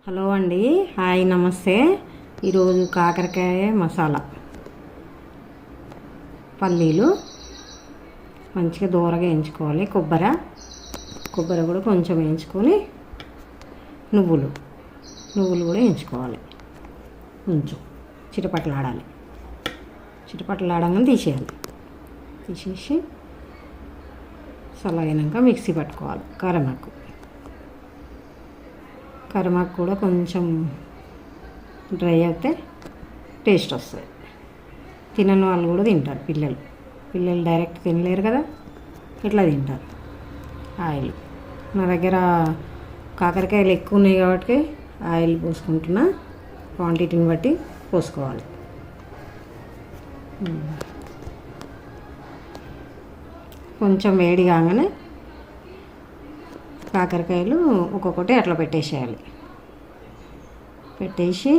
Hello అండి, hi, నమస్తే. ఈరోజు కాకరకాయ మసాలా. పల్లీలు మంచిగా దూరగా వేయించుకోవాలి. కొబ్బరి కూడా కొంచెం వేయించుకొని, నువ్వులు కూడా వేయించుకోవాలి. కొంచెం చిటపటలాడంగానే తీసేసి చల్లగైనాక మిక్సీ పట్టుకోవాలి. కరిమాకు కూడా కొంచెం డ్రై అయితే టేస్ట్ వస్తుంది. తినని వాళ్ళు కూడా తింటారు. పిల్లలు డైరెక్ట్ తినలేరు కదా, ఇట్లా తింటారు. ఆయిల్ నా దగ్గర కాకరకాయలు ఎక్కువ ఉన్నాయి కాబట్టి ఆయిల్ పోసుకుంటున్నా. క్వాంటిటీని బట్టి పోసుకోవాలి. కొంచెం వేడి కాగానే కాకరకాయలు ఒక్కొక్కటి అట్లా పెట్టేసి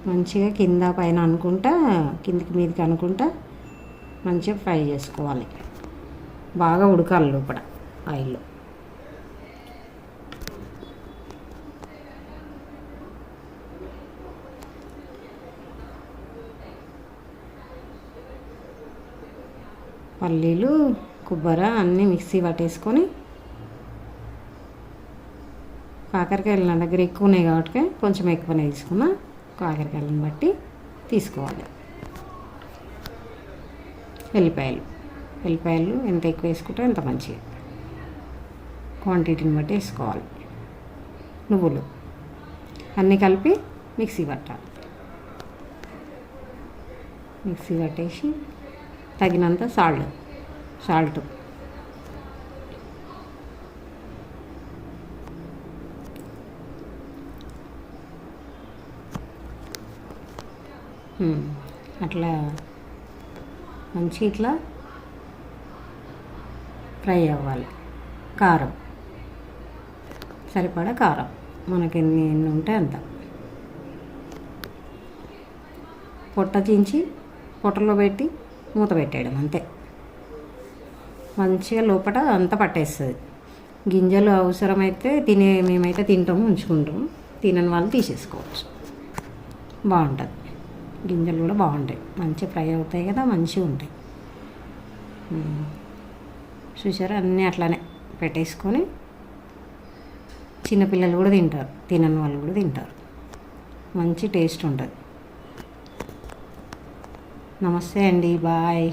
మంచిగా కింద పైన అనుకుంటా, కిందికి మీదకి అనుకుంటా మంచిగా ఫ్రై చేసుకోవాలి. బాగా ఉడకాలి లోపల ఆయిల్లో. పల్లీలు, కొబ్బరి అన్నీ మిక్సీ పట్టేసుకొని, కాకరకాయలు నా దగ్గర ఎక్కువ ఉన్నాయి కాబట్టి కొంచెం ఎక్కువనే తీసుకున్నా. కాకరకాయలను బట్టి తీసుకోవాలి. ఎల్లిపాయలు ఎంత ఎక్కువ వేసుకుంటే అంత మంచిగా, క్వాంటిటీని బట్టి వేసుకోవాలి. నువ్వులు అన్నీ కలిపి మిక్సీ పట్టేసి తగినంత సాల్ట్ అట్లా మంచి ఇట్లా ఫ్రై అవ్వాలి. కారం సరిపడా కారం మనకి ఎన్ని ఉంటే అంత. పొట్టలో పెట్టి మూత పెట్టేయడం అంతే. మంచిగా లోపల అంతా పట్టేస్తుంది. గింజలు అవసరమైతే మేమైతే తింటాము, ఉంచుకుంటాము. తినని వాళ్ళు తీసేసుకోవచ్చు. బాగుంటుంది. గింజలు కూడా బాగుంటాయి, మంచిగా ఫ్రై అవుతాయి కదా, మంచిగా ఉంటాయి. చూసారా, అన్నీ అట్లానే పెట్టేసుకొని చిన్నపిల్లలు కూడా తింటారు, తినని వాళ్ళు కూడా తింటారు. మంచి టేస్ట్ ఉంటుంది. నమస్తే అండి, బాయ్.